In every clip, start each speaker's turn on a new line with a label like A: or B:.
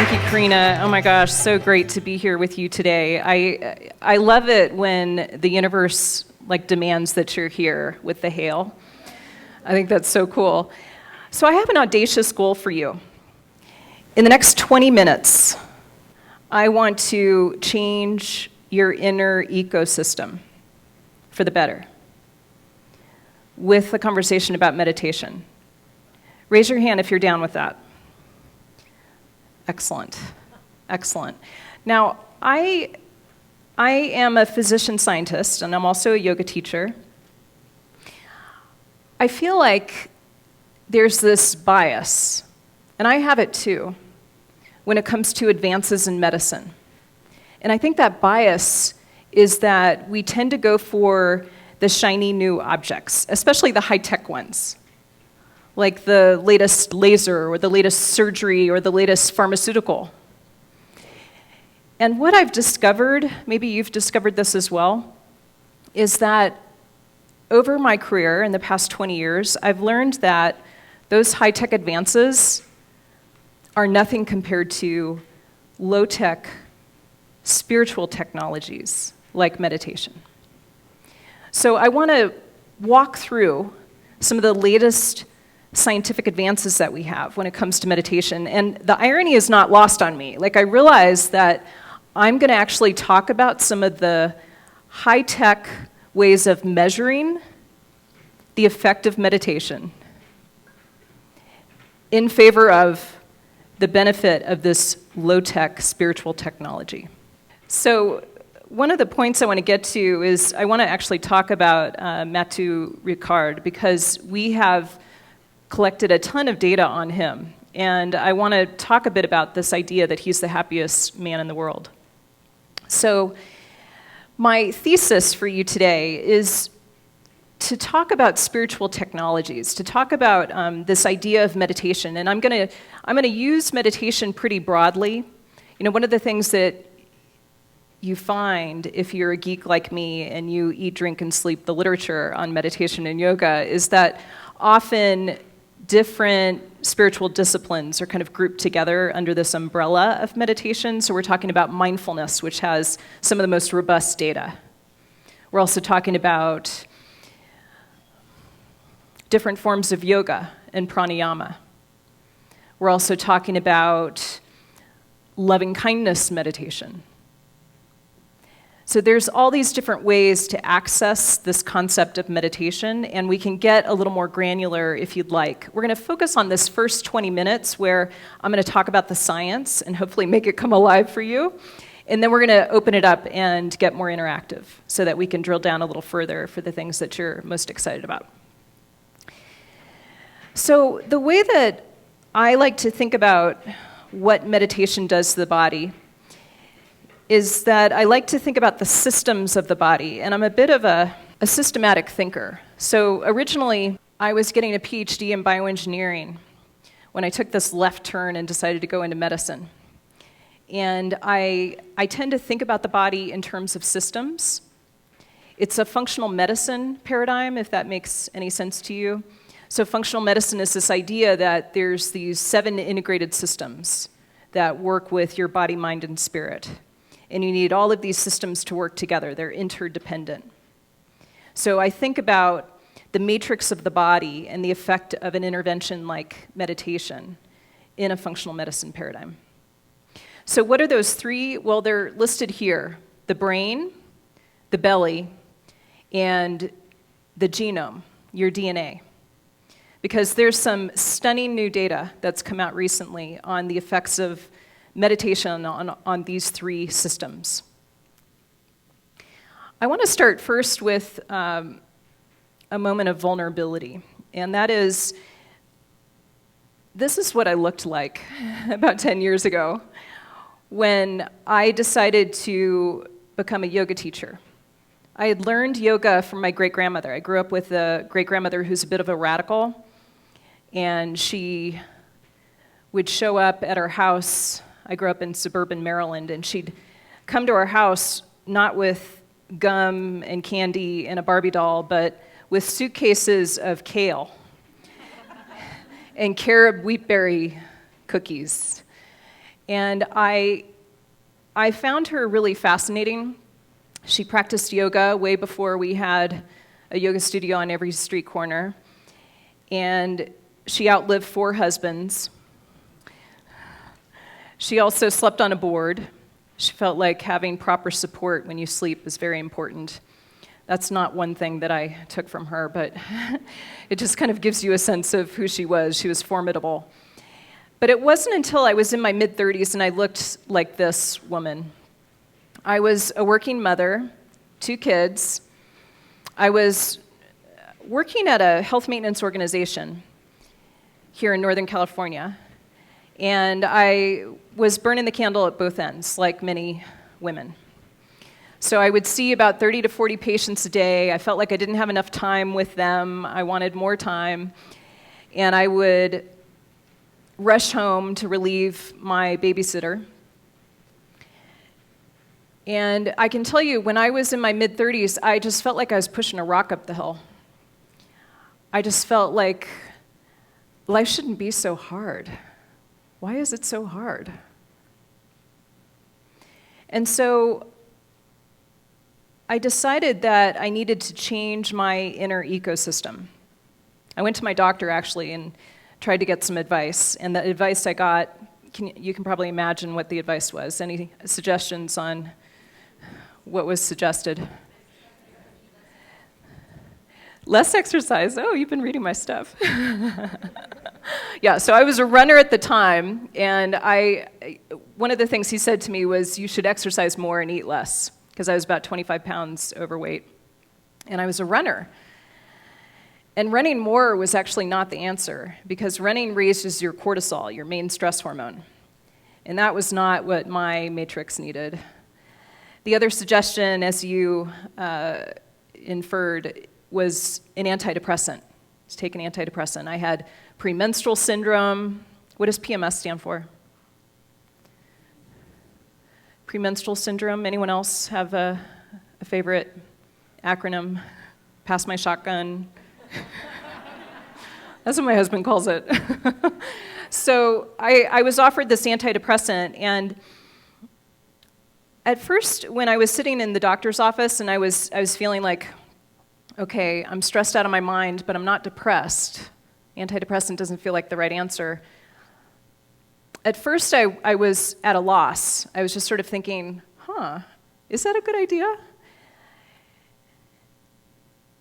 A: Thank you, Karina. Oh my gosh, so great to be here with you today. I love it when the universe demands that you're here with the hail. I think that's so cool. So I have an audacious goal for you. In the next 20 minutes, I want to change your inner ecosystem for the better with a conversation about meditation. Raise your hand if you're down with that. Excellent. Excellent. Now, I am a physician scientist, and I'm also a yoga teacher. I feel like there's this bias, and I have it too, when it comes to advances in medicine. And I think that bias is that we tend to go for the shiny new objects, especially the high-tech ones, like the latest laser or the latest surgery or the latest pharmaceutical. And what I've discovered, maybe you've discovered this as well, is that over my career in the past 20 years, I've learned that those high-tech advances are nothing compared to low-tech spiritual technologies like meditation. So I want to walk through some of the latest scientific advances that we have when it comes to meditation. And the irony is not lost on me. I realize that I'm going to actually talk about some of the high-tech ways of measuring the effect of meditation in favor of the benefit of this low-tech spiritual technology. So one of the points I want to get to is I want to actually talk about Matthieu Ricard, because we have collected a ton of data on him, and I want to talk a bit about this idea that he's the happiest man in the world. So my thesis for you today is to talk about spiritual technologies, to talk about this idea of meditation, and I'm going to use meditation pretty broadly. You know, one of the things that you find if you're a geek like me and you eat, drink, and sleep the literature on meditation and yoga is that often different spiritual disciplines are kind of grouped together under this umbrella of meditation. So we're talking about mindfulness, which has some of the most robust data. We're also talking about different forms of yoga and pranayama. We're also talking about loving-kindness meditation. So there's all these different ways to access this concept of meditation, and we can get a little more granular if you'd like. We're going to focus on this first 20 minutes where I'm going to talk about the science and hopefully make it come alive for you. And then we're going to open it up and get more interactive so that we can drill down a little further for the things that you're most excited about. So the way that I like to think about what meditation does to the body is that I like to think about the systems of the body, and I'm a bit of a systematic thinker. So originally, I was getting a PhD in bioengineering when I took this left turn and decided to go into medicine. And I tend to think about the body in terms of systems. It's a functional medicine paradigm, if that makes any sense to you. So functional medicine is this idea that there's these 7 integrated systems that work with your body, mind, and spirit. And you need all of these systems to work together. They're interdependent. So I think about the matrix of the body and the effect of an intervention like meditation in a functional medicine paradigm. So what are those 3? Well, they're listed here: the brain, the belly, and the genome, your DNA. Because there's some stunning new data that's come out recently on the effects of meditation on these 3 systems. I want to start first with a moment of vulnerability, and that is, this is what I looked like about 10 years ago when I decided to become a yoga teacher. I had learned yoga from my great-grandmother. I grew up with a great-grandmother who's a bit of a radical, and she would show up at our house. I grew up in suburban Maryland, and she'd come to our house not with gum and candy and a Barbie doll, but with suitcases of kale and carob wheatberry cookies And I found her really fascinating. She practiced yoga way before we had a yoga studio on every street corner. And she outlived 4 husbands. She also slept on a board. She felt like having proper support when you sleep is very important. That's not one thing that I took from her, but it just kind of gives you a sense of who she was. She was formidable. But it wasn't until I was in my mid-30s and I looked like this woman. I was a working mother, 2 kids. I was working at a health maintenance organization here in Northern California, and I was burning the candle at both ends, like many women. So I would see about 30 to 40 patients a day. I felt like I didn't have enough time with them. I wanted more time. And I would rush home to relieve my babysitter. And I can tell you, when I was in my mid-30s, I just felt like I was pushing a rock up the hill. I just felt like life shouldn't be so hard. Why is it so hard? And so I decided that I needed to change my inner ecosystem. I went to my doctor, actually, and tried to get some advice. And the advice I got, you can probably imagine what the advice was. Any suggestions on what was suggested? Less exercise. Oh, you've been reading my stuff. Yeah, so I was a runner at the time, and one of the things he said to me was, you should exercise more and eat less, because I was about 25 pounds overweight. And I was a runner. And running more was actually not the answer, because running raises your cortisol, your main stress hormone. And that was not what my matrix needed. The other suggestion, as you inferred, was an antidepressant. To take an antidepressant. I had premenstrual syndrome. What does PMS stand for? Premenstrual syndrome. Anyone else have a favorite acronym? Pass my shotgun. That's what my husband calls it. So I was offered this antidepressant, and at first, when I was sitting in the doctor's office and I was feeling like, okay, I'm stressed out of my mind, but I'm not depressed. Antidepressant doesn't feel like the right answer. At first, I was at a loss. I was just sort of thinking, is that a good idea?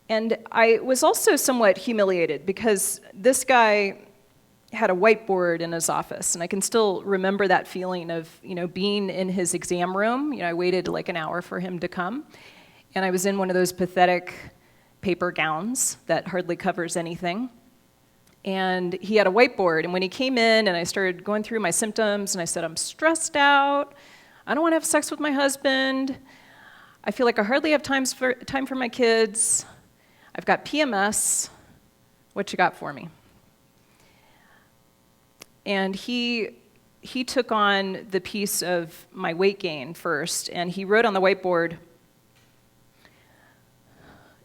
A: And I was also somewhat humiliated because this guy had a whiteboard in his office, and I can still remember that feeling of, being in his exam room. I waited like an hour for him to come, and I was in one of those pathetic paper gowns that hardly covers anything. And he had a whiteboard, and when he came in and I started going through my symptoms, and I said, I'm stressed out, I don't want to have sex with my husband, I feel like I hardly have time for my kids, I've got PMS, what you got for me? And he took on the piece of my weight gain first, and he wrote on the whiteboard,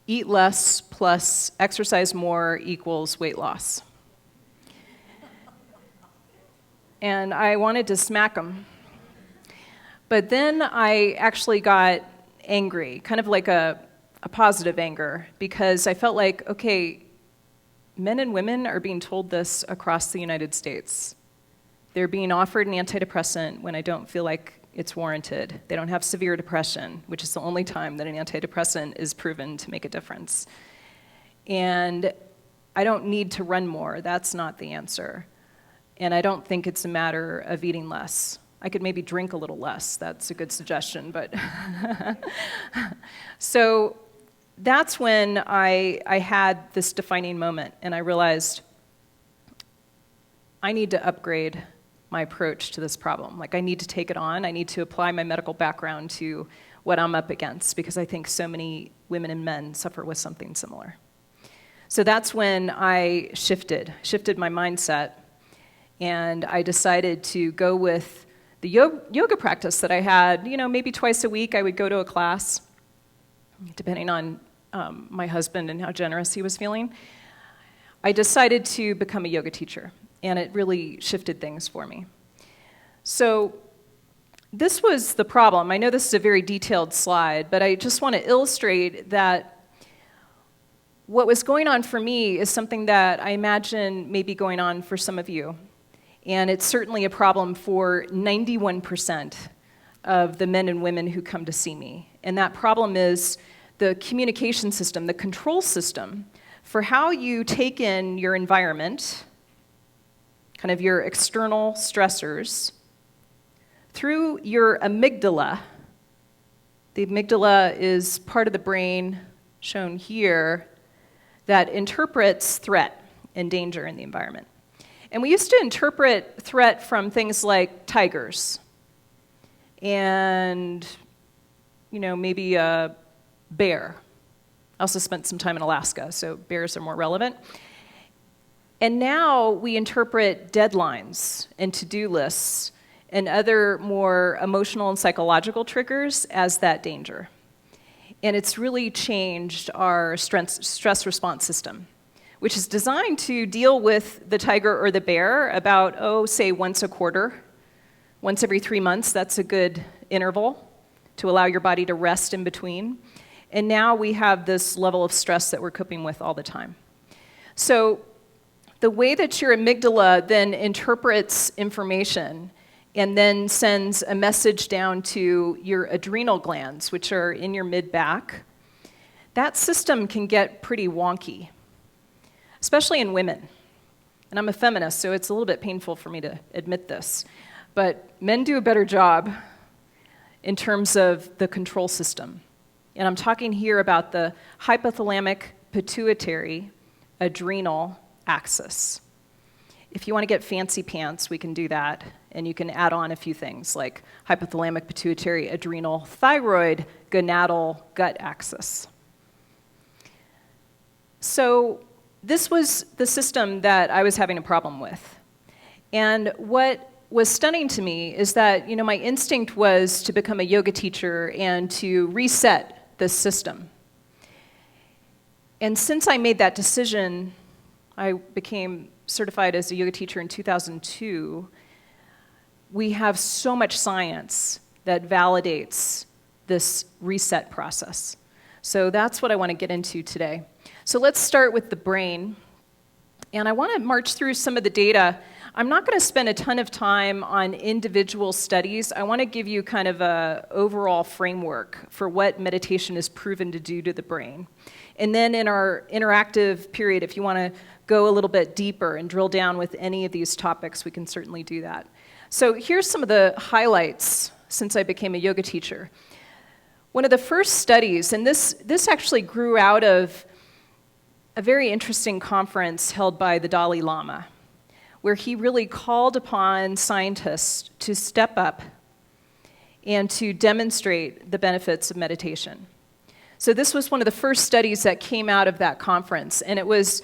A: eat less plus exercise more equals weight loss. And I wanted to smack him. But then I actually got angry, kind of like a positive anger, because I felt like, okay, men and women are being told this across the United States. They're being offered an antidepressant when I don't feel like it's warranted. They don't have severe depression, which is the only time that an antidepressant is proven to make a difference. And I don't need to run more. That's not the answer. And I don't think it's a matter of eating less. I could maybe drink a little less. That's a good suggestion, but so that's when I had this defining moment, and I realized I need to upgrade my approach to this problem. Like, I need to take it on. I need to apply my medical background to what I'm up against, because I think so many women and men suffer with something similar. So that's when I shifted my mindset, and I decided to go with the yoga practice that I had. Maybe twice a week I would go to a class, depending on my husband and how generous he was feeling. I decided to become a yoga teacher, and it really shifted things for me. So this was the problem. I know this is a very detailed slide, but I just want to illustrate that what was going on for me is something that I imagine may be going on for some of you. And it's certainly a problem for 91% of the men and women who come to see me. And that problem is the communication system, the control system for how you take in your environment, kind of your external stressors, through your amygdala. The amygdala is part of the brain, shown here, that interprets threat and danger in the environment. And we used to interpret threat from things like tigers and, maybe a bear. I also spent some time in Alaska, so bears are more relevant. And now we interpret deadlines and to-do lists and other more emotional and psychological triggers as that danger. And it's really changed our stress response system, which is designed to deal with the tiger or the bear about, say once a quarter, once every 3 months. That's a good interval to allow your body to rest in between. And now we have this level of stress that we're coping with all the time. So the way that your amygdala then interprets information and then sends a message down to your adrenal glands, which are in your mid-back, that system can get pretty wonky, especially in women. And I'm a feminist, so it's a little bit painful for me to admit this. But men do a better job in terms of the control system. And I'm talking here about the hypothalamic pituitary adrenal axis. If you want to get fancy pants, we can do that. And you can add on a few things like hypothalamic pituitary adrenal thyroid gonadal gut axis. So this was the system that I was having a problem with. And what was stunning to me is that, my instinct was to become a yoga teacher and to reset this system. And since I made that decision, I became certified as a yoga teacher in 2002, we have so much science that validates this reset process. So that's what I want to get into today. So let's start with the brain. And I want to march through some of the data. I'm not going to spend a ton of time on individual studies. I want to give you kind of an overall framework for what meditation is proven to do to the brain. And then in our interactive period, if you want to go a little bit deeper and drill down with any of these topics, we can certainly do that. So here's some of the highlights since I became a yoga teacher. One of the first studies, and this actually grew out of a very interesting conference held by the Dalai Lama, where he really called upon scientists to step up and to demonstrate the benefits of meditation. So this was one of the first studies that came out of that conference, and it was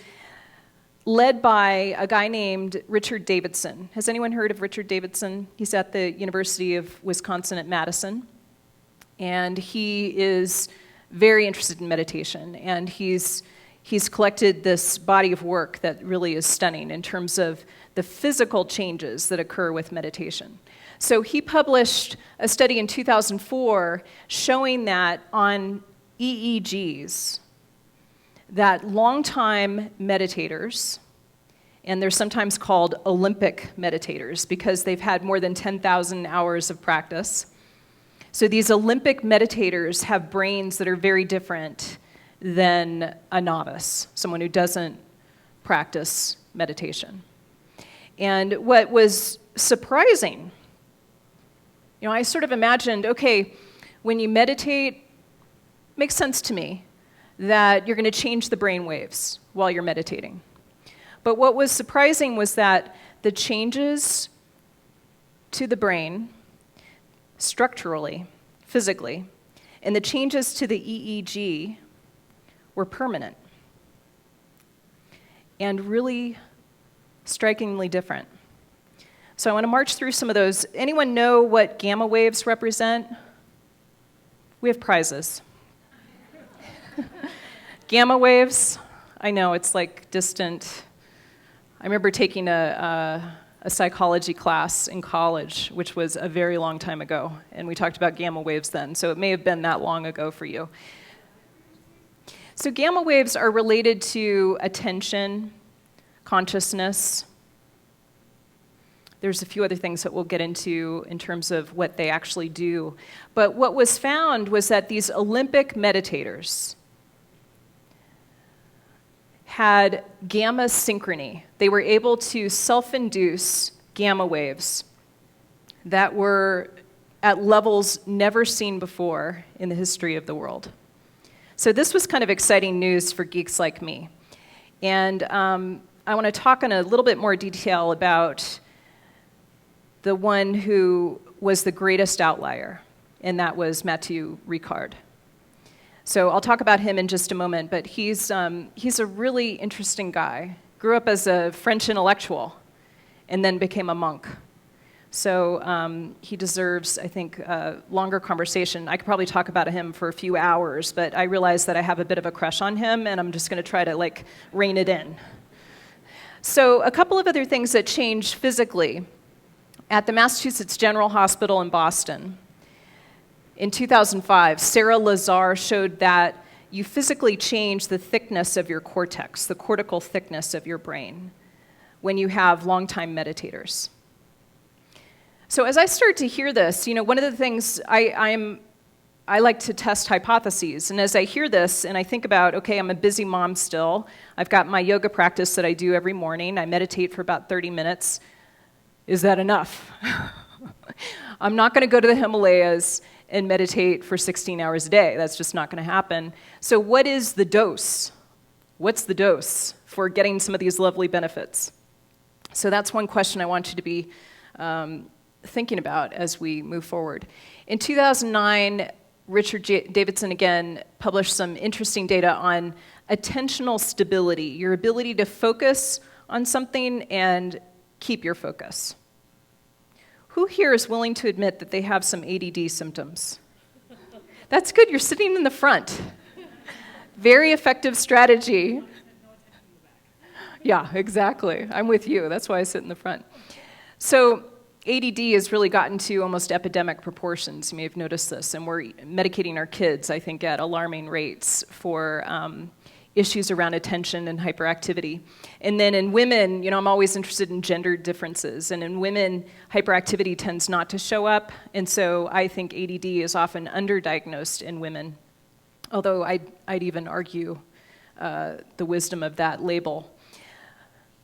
A: led by a guy named Richard Davidson. Has anyone heard of Richard Davidson? He's at the University of Wisconsin at Madison, and he is very interested in meditation, and he's collected this body of work that really is stunning in terms of the physical changes that occur with meditation. So he published a study in 2004 showing that on EEGs, that long-time meditators, and they're sometimes called Olympic meditators because they've had more than 10,000 hours of practice. So these Olympic meditators have brains that are very different than a novice, someone who doesn't practice meditation. And what was surprising, I sort of imagined, okay, when you meditate, it makes sense to me that you're going to change the brain waves while you're meditating. But what was surprising was that the changes to the brain, structurally, physically, and the changes to the EEG were permanent and really strikingly different. So I want to march through some of those. Anyone know what gamma waves represent? We have prizes. Gamma waves, I know it's like distant. I remember taking a a psychology class in college, which was a very long time ago, and we talked about gamma waves then, so it may have been that long ago for you. So gamma waves are related to attention, consciousness. There's a few other things that we'll get into in terms of what they actually do. But what was found was that these Olympic meditators had gamma synchrony. They were able to self-induce gamma waves that were at levels never seen before in the history of the world. So this was kind of exciting news for geeks like me. And I want to talk in a little bit more detail about the one who was the greatest outlier, and that was Mathieu Ricard. So I'll talk about him in just a moment, but he's a really interesting guy. Grew up as a French intellectual and then became a monk. So he deserves, I think, a longer conversation. I could probably talk about him for a few hours, but I realize that I have a bit of a crush on him, and I'm just going to try to rein it in. So a couple of other things that changed physically. At the Massachusetts General Hospital in Boston, in 2005, Sarah Lazar showed that you physically change the thickness of your cortex, the cortical thickness of your brain, when you have long-time meditators. So as I start to hear this, one of the things I like to test hypotheses, and as I hear this and I think about, okay, I'm a busy mom still, I've got my yoga practice that I do every morning, I meditate for about 30 minutes, is that enough? I'm not going to go to the Himalayas and meditate for 16 hours a day. That's just not going to happen. So what is the dose? What's the dose for getting some of these lovely benefits? So that's one question I want you to be thinking about as we move forward. In 2009, Richard Davidson again published some interesting data on attentional stability, your ability to focus on something and keep your focus. Who here is willing to admit that they have some ADD symptoms? That's good, you're sitting in the front. Very effective strategy. Yeah, exactly. I'm with you, that's why I sit in the front. So ADD has really gotten to almost epidemic proportions. You may have noticed this, and we're medicating our kids, I think, at alarming rates for issues around attention and hyperactivity. And then in women, I'm always interested in gender differences, and in women, hyperactivity tends not to show up, and so I think ADD is often underdiagnosed in women, although I'd even argue the wisdom of that label.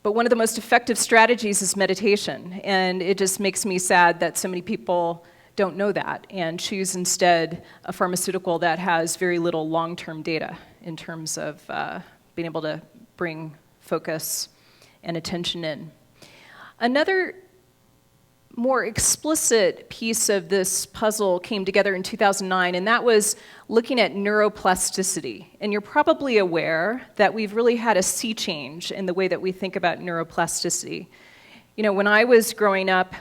A: But one of the most effective strategies is meditation, and it just makes me sad that so many people don't know that and choose instead a pharmaceutical that has very little long-term data in terms of being able to bring focus and attention in. Another more explicit piece of this puzzle came together in 2009, and that was looking at neuroplasticity. And you're probably aware that we've really had a sea change in the way that we think about neuroplasticity. When I was growing up,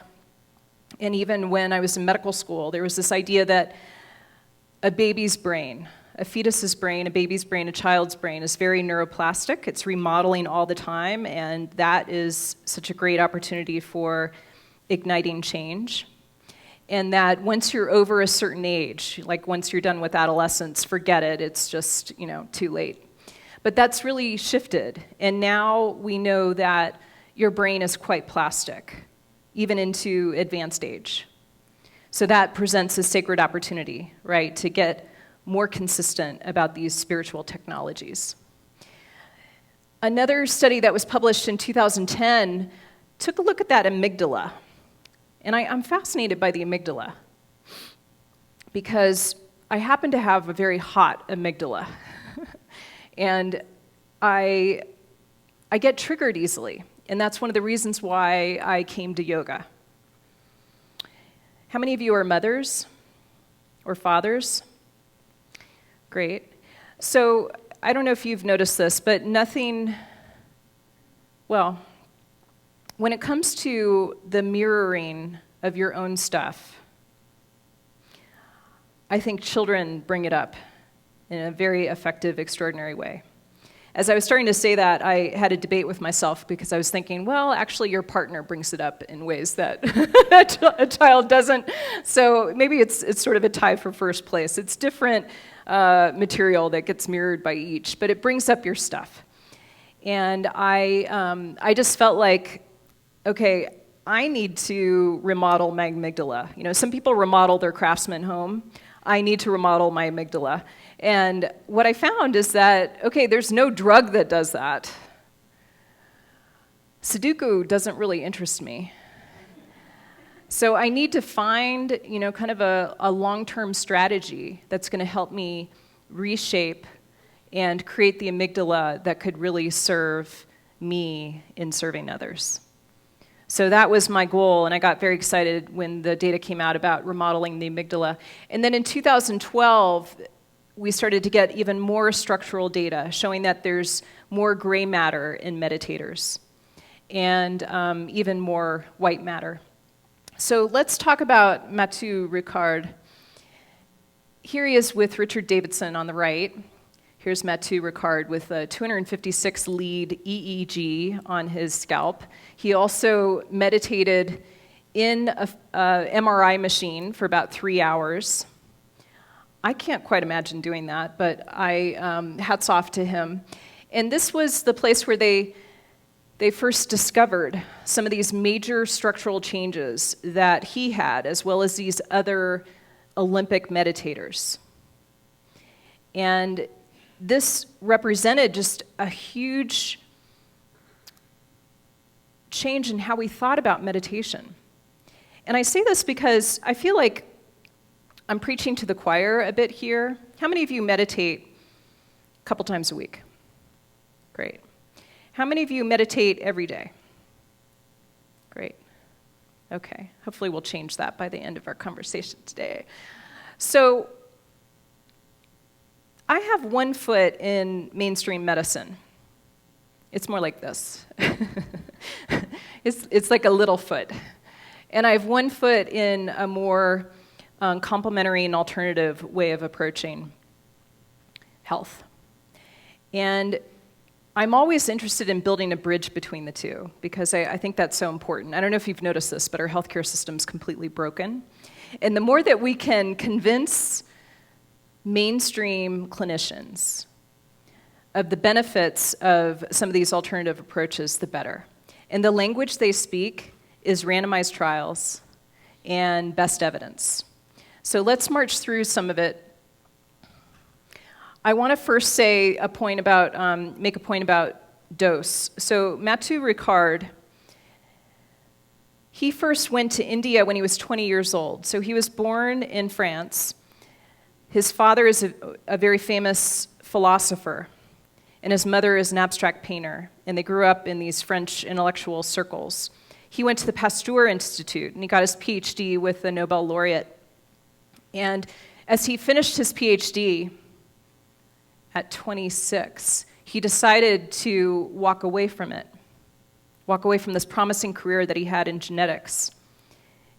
A: and even when I was in medical school, there was this idea that a baby's brain, a fetus's brain, a baby's brain, a child's brain is very neuroplastic. It's remodeling all the time, and that is such a great opportunity for igniting change. And that once you're over a certain age, like once you're done with adolescence, forget it, it's just, too late. But that's really shifted, and now we know that your brain is quite plastic, even into advanced age. So that presents a sacred opportunity, right, to get more consistent about these spiritual technologies. Another study that was published in 2010 took a look at that amygdala. And I'm fascinated by the amygdala because I happen to have a very hot amygdala. And I get triggered easily. And that's one of the reasons why I came to yoga. How many of you are mothers or fathers? Great. So I don't know if you've noticed this, but when it comes to the mirroring of your own stuff, I think children bring it up in a very effective, extraordinary way. as I was starting to say that, I had a debate with myself because I was thinking, well, actually your partner brings it up in ways that a child doesn't. So maybe it's sort of a tie for first place. It's different material that gets mirrored by each, but it brings up your stuff. And I just felt like, okay, I need to remodel my amygdala. You know, some people remodel their craftsman home. I need to remodel my amygdala. And what I found is that, okay, there's no drug that does that. Sudoku doesn't really interest me. So I need to find, you know, kind of a long-term strategy that's going to help me reshape and create the amygdala that could really serve me in serving others. So that was my goal, and I got very excited when the data came out about remodeling the amygdala. And then in 2012, we started to get even more structural data showing that there's more gray matter in meditators and even more white matter. So let's talk about Mathieu Ricard. Here he is with Richard Davidson on the right. Here's Mathieu Ricard with a 256 lead EEG on his scalp. He also meditated in a MRI machine for about 3 hours. I can't quite imagine doing that, but hats off to him. And this was the place where they first discovered some of these major structural changes that he had, as well as these other Olympic meditators. And this represented just a huge change in how we thought about meditation. And I say this because I feel like I'm preaching to the choir a bit here. How many of you meditate a couple times a week? Great. How many of you meditate every day? Great. Okay. Hopefully we'll change that by the end of our conversation today. So I have one foot in mainstream medicine. It's more like this. It's like a little foot. And I have one foot in a more complementary and alternative way of approaching health. And I'm always interested in building a bridge between the two because I think that's so important. I don't know if you've noticed this, but our healthcare system's completely broken. And the more that we can convince mainstream clinicians of the benefits of some of these alternative approaches, the better. And the language they speak is randomized trials and best evidence. So let's march through some of it. I want to first make a point about dose. So Mathieu Ricard, he first went to India when he was 20 years old. So he was born in France. His father is a very famous philosopher, and his mother is an abstract painter, and they grew up in these French intellectual circles. He went to the Pasteur Institute, and he got his PhD with the Nobel laureate. And as he finished his PhD at 26, he decided to walk away from this promising career that he had in genetics,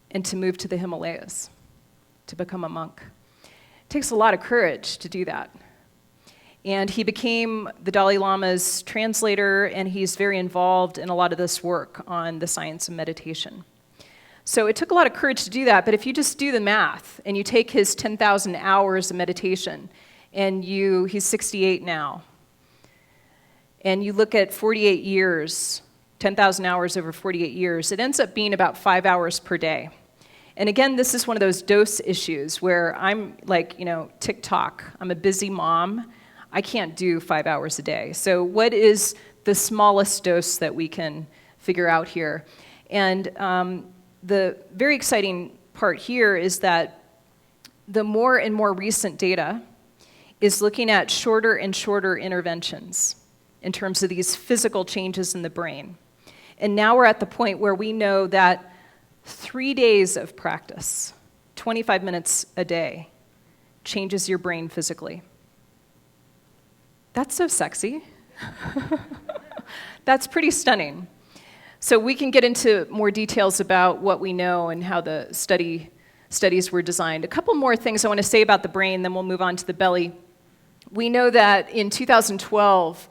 A: and to move to the Himalayas, to become a monk. It takes a lot of courage to do that. And he became the Dalai Lama's translator, and he's very involved in a lot of this work on the science of meditation. So it took a lot of courage to do that, but if you just do the math, and you take his 10,000 hours of meditation, and he's 68 now, and you look at 48 years, 10,000 hours over 48 years, it ends up being about 5 hours per day. And again, this is one of those dose issues where I'm like, tick-tock. I'm a busy mom. I can't do 5 hours a day. So what is the smallest dose that we can figure out here? And the very exciting part here is that the more and more recent data is looking at shorter and shorter interventions in terms of these physical changes in the brain. And now we're at the point where we know that 3 days of practice, 25 minutes a day, changes your brain physically. That's so sexy. That's pretty stunning. So we can get into more details about what we know and how the studies were designed. A couple more things I want to say about the brain, then we'll move on to the belly. We know that in 2012,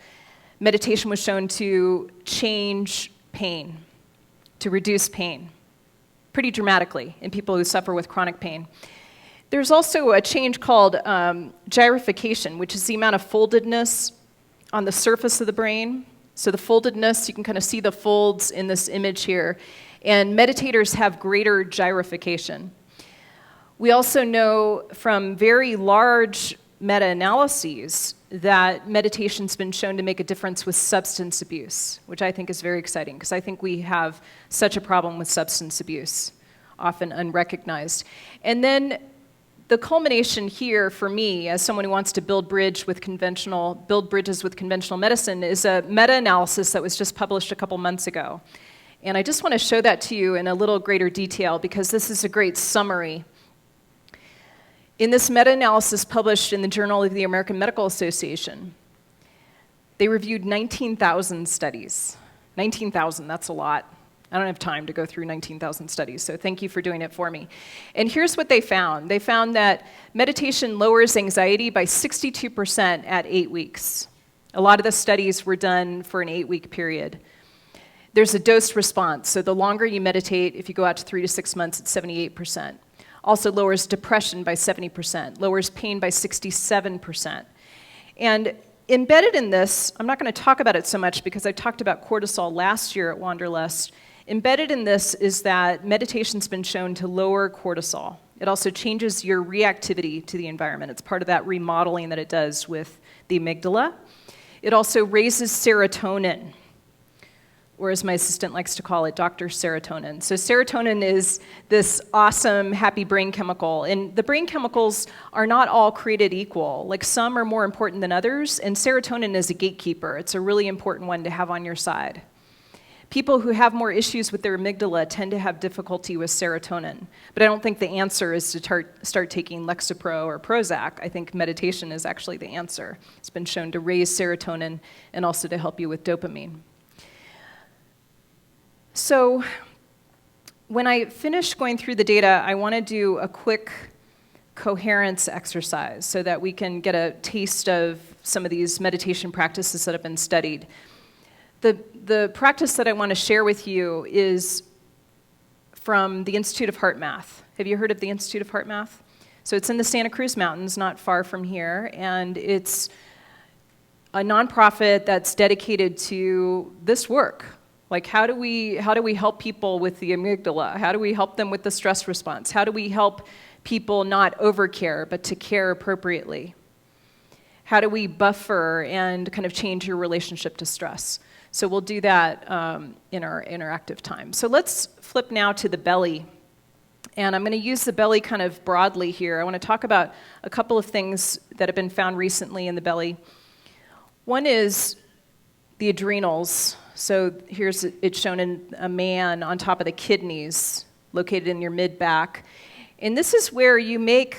A: meditation was shown to change pain, to reduce pain, pretty dramatically in people who suffer with chronic pain. There's also a change called gyrification, which is the amount of foldedness on the surface of the brain. So the foldedness, you can kind of see the folds in this image here. And meditators have greater gyrification. We also know from very large meta-analyses that meditation's been shown to make a difference with substance abuse, which I think is very exciting, because I think we have such a problem with substance abuse, often unrecognized. And then the culmination here for me, as someone who wants to build bridges with conventional medicine, is a meta-analysis that was just published a couple months ago. And I just want to show that to you in a little greater detail, because this is a great summary. In this meta-analysis published in the Journal of the American Medical Association, they reviewed 19,000 studies. 19,000, that's a lot. I don't have time to go through 19,000 studies, so thank you for doing it for me. And here's what they found. They found that meditation lowers anxiety by 62% at 8 weeks. A lot of the studies were done for an 8-week period. There's a dose response, so the longer you meditate, if you go out to 3 to 6 months, it's 78%. Also lowers depression by 70%, lowers pain by 67%. And embedded in this, I'm not going to talk about it so much because I talked about cortisol last year at Wanderlust. Embedded in this is that meditation's been shown to lower cortisol. It also changes your reactivity to the environment. It's part of that remodeling that it does with the amygdala. It also raises serotonin, or as my assistant likes to call it, Dr. Serotonin. So serotonin is this awesome, happy brain chemical. And the brain chemicals are not all created equal. Like, some are more important than others, and serotonin is a gatekeeper. It's a really important one to have on your side. People who have more issues with their amygdala tend to have difficulty with serotonin. But I don't think the answer is to start taking Lexapro or Prozac. I think meditation is actually the answer. It's been shown to raise serotonin and also to help you with dopamine. So when I finish going through the data, I want to do a quick coherence exercise so that we can get a taste of some of these meditation practices that have been studied. The practice that I want to share with you is from the Institute of Heart Math. Have you heard of the Institute of Heart Math? So it's in the Santa Cruz Mountains, not far from here, and it's a nonprofit that's dedicated to this work. Like, how do we help people with the amygdala? How do we help them with the stress response? How do we help people not overcare, but to care appropriately? How do we buffer and kind of change your relationship to stress? So we'll do that in our interactive time. So let's flip now to the belly. And I'm going to use the belly kind of broadly here. I want to talk about a couple of things that have been found recently in the belly. One is the adrenals. So here's it shown in a man on top of the kidneys, located in your mid-back. And this is where you make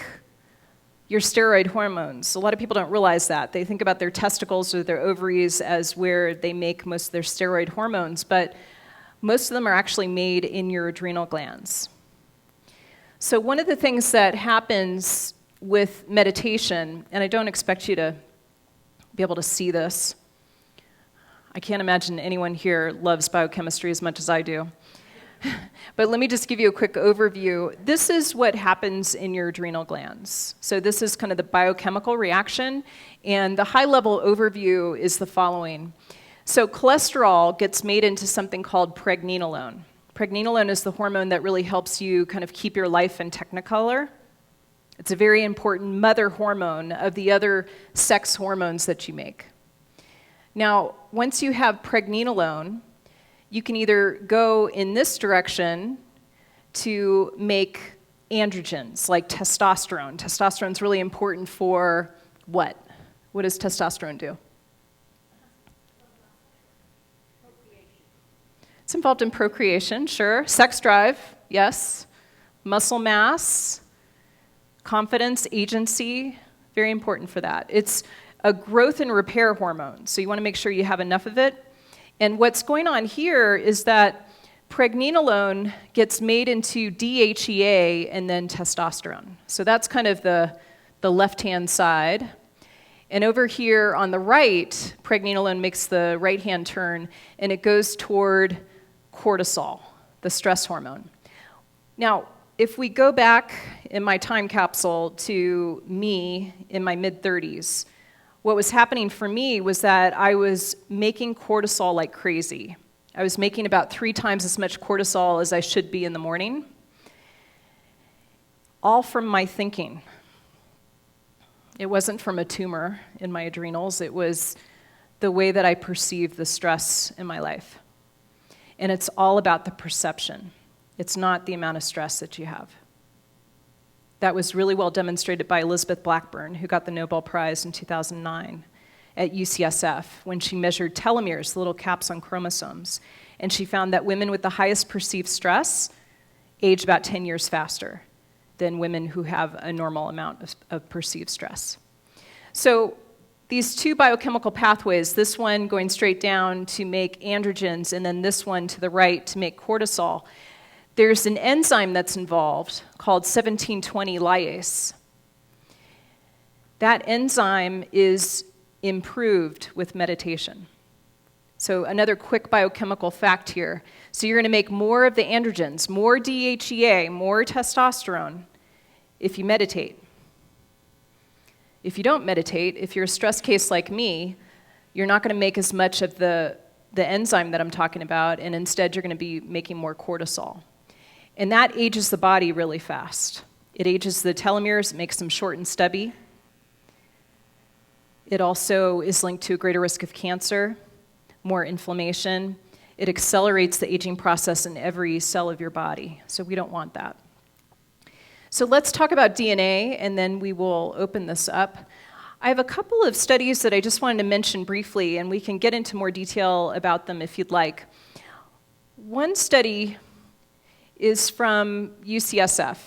A: your steroid hormones. A lot of people don't realize that. They think about their testicles or their ovaries as where they make most of their steroid hormones, but most of them are actually made in your adrenal glands. So one of the things that happens with meditation, and I don't expect you to be able to see this, I can't imagine anyone here loves biochemistry as much as I do. But let me just give you a quick overview. This is what happens in your adrenal glands. So this is kind of the biochemical reaction, and the high-level overview is the following. So cholesterol gets made into something called pregnenolone. Pregnenolone is the hormone that really helps you kind of keep your life in technicolor. It's a very important mother hormone of the other sex hormones that you make. Now, once you have pregnenolone, you can either go in this direction to make androgens, like testosterone. Testosterone is really important for what? What does testosterone do? It's involved in procreation, sure. Sex drive, yes. Muscle mass, confidence, agency, very important for that. It's a growth and repair hormone, so you want to make sure you have enough of it. And what's going on here is that pregnenolone gets made into DHEA and then testosterone. So that's kind of the left-hand side. And over here on the right, pregnenolone makes the right-hand turn, and it goes toward cortisol, the stress hormone. Now, if we go back in my time capsule to me in my mid-30s, what was happening for me was that I was making cortisol like crazy. I was making about 3 times as much cortisol as I should be in the morning, all from my thinking. It wasn't from a tumor in my adrenals. It was the way that I perceived the stress in my life. And it's all about the perception. It's not the amount of stress that you have. That was really well demonstrated by Elizabeth Blackburn, who got the Nobel Prize in 2009 at UCSF when she measured telomeres, the little caps on chromosomes. And she found that women with the highest perceived stress age about 10 years faster than women who have a normal amount of perceived stress. So these 2 biochemical pathways, this one going straight down to make androgens, and then this one to the right to make cortisol, there's an enzyme that's involved called 1720 lyase. That enzyme is improved with meditation. So another quick biochemical fact here. So you're going to make more of the androgens, more DHEA, more testosterone if you meditate. If you don't meditate, if you're a stress case like me, you're not going to make as much of the enzyme that I'm talking about, and instead you're going to be making more cortisol. And that ages the body really fast. It ages the telomeres, it makes them short and stubby. It also is linked to a greater risk of cancer, more inflammation. It accelerates the aging process in every cell of your body, so we don't want that. So let's talk about DNA, and then we will open this up. I have a couple of studies that I just wanted to mention briefly, and we can get into more detail about them if you'd like. One study is from UCSF.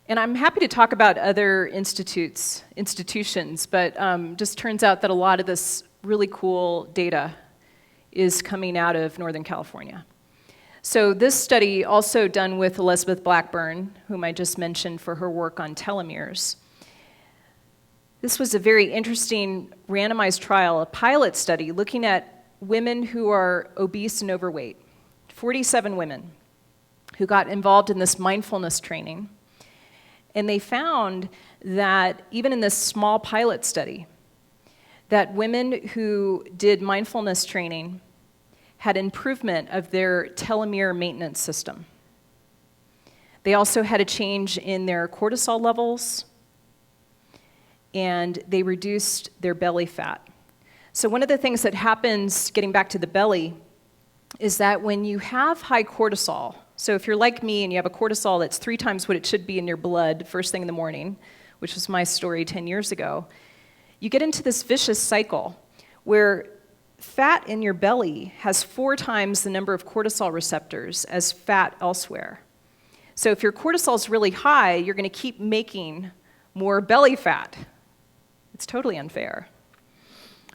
A: And I'm happy to talk about other institutions, but just turns out that a lot of this really cool data is coming out of Northern California. So this study, also done with Elizabeth Blackburn, whom I just mentioned for her work on telomeres. This was a very interesting randomized trial, a pilot study, looking at women who are obese and overweight, 47 women who got involved in this mindfulness training. And they found that even in this small pilot study, that women who did mindfulness training had improvement of their telomere maintenance system. They also had a change in their cortisol levels, and they reduced their belly fat. So one of the things that happens, getting back to the belly, is that when you have high cortisol, so if you're like me and you have a cortisol that's 3 times what it should be in your blood first thing in the morning, which was my story 10 years ago, you get into this vicious cycle where fat in your belly has 4 times the number of cortisol receptors as fat elsewhere. So if your cortisol is really high, you're going to keep making more belly fat. It's totally unfair.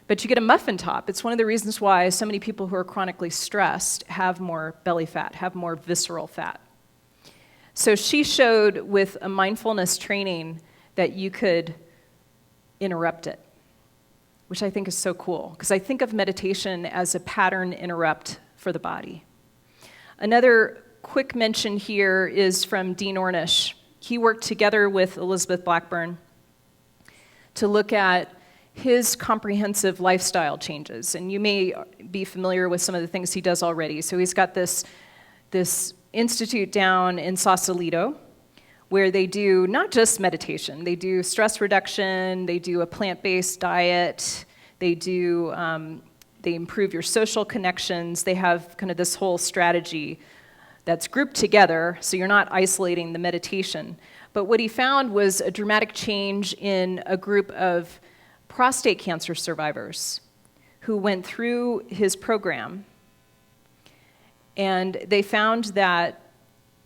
A: But you get a muffin top. It's one of the reasons why so many people who are chronically stressed have more belly fat, have more visceral fat. So she showed with a mindfulness training that you could interrupt it, which I think is so cool, because I think of meditation as a pattern interrupt for the body. Another quick mention here is from Dean Ornish. He worked together with Elizabeth Blackburn to look at his comprehensive lifestyle changes. And you may be familiar with some of the things he does already. So he's got this institute down in Sausalito where they do not just meditation. They do stress reduction. They do a plant-based diet. They improve your social connections. They have kind of this whole strategy that's grouped together, so you're not isolating the meditation. But what he found was a dramatic change in a group of prostate cancer survivors who went through his program, and they found that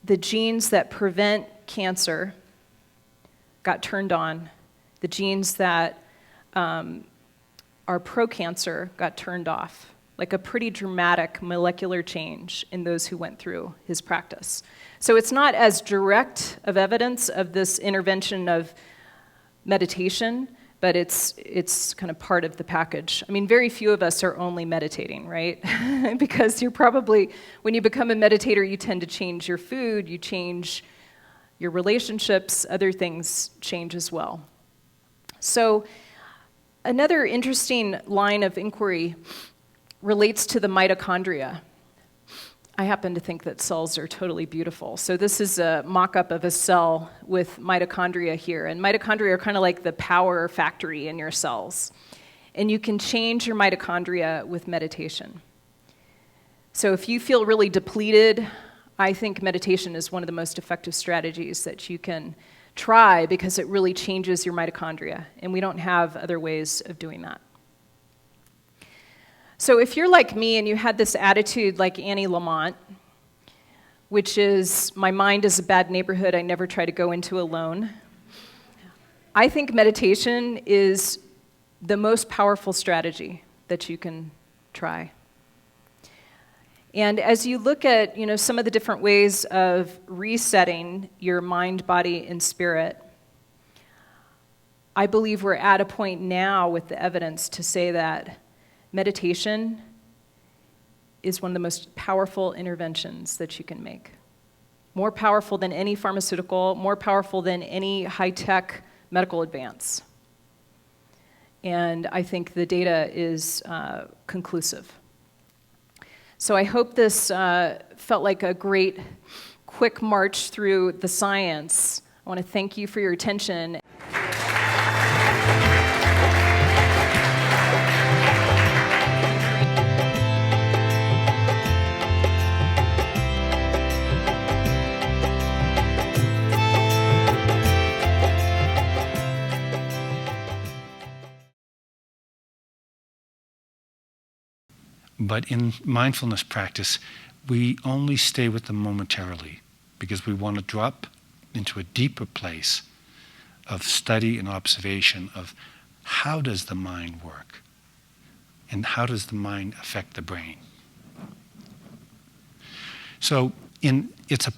A: the genes that prevent cancer got turned on. The genes that are pro-cancer got turned off, like a pretty dramatic molecular change in those who went through his practice. So it's not as direct of evidence of this intervention of meditation, but it's kind of part of the package. I mean, very few of us are only meditating, right? Because you're probably, when you become a meditator, you tend to change your food, you change your relationships, other things change as well. So another interesting line of inquiry relates to the mitochondria. I happen to think that cells are totally beautiful. So this is a mock-up of a cell with mitochondria here. And mitochondria are kind of like the power factory in your cells. And you can change your mitochondria with meditation. So if you feel really depleted, I think meditation is one of the most effective strategies that you can try because it really changes your mitochondria. And we don't have other ways of doing that. So if you're like me and you had this attitude like Annie Lamont, which is, my mind is a bad neighborhood I never try to go into alone, I think meditation is the most powerful strategy that you can try. And as you look at, some of the different ways of resetting your mind, body, and spirit, I believe we're at a point now with the evidence to say that meditation is one of the most powerful interventions that you can make. More powerful than any pharmaceutical, more powerful than any high-tech medical advance. And I think the data is conclusive. So I hope this felt like a great, quick march through the science. I want to thank you for your attention.
B: But in mindfulness practice, we only stay with them momentarily because we want to drop into a deeper place of study and observation of how does the mind work and how does the mind affect the brain. So it's a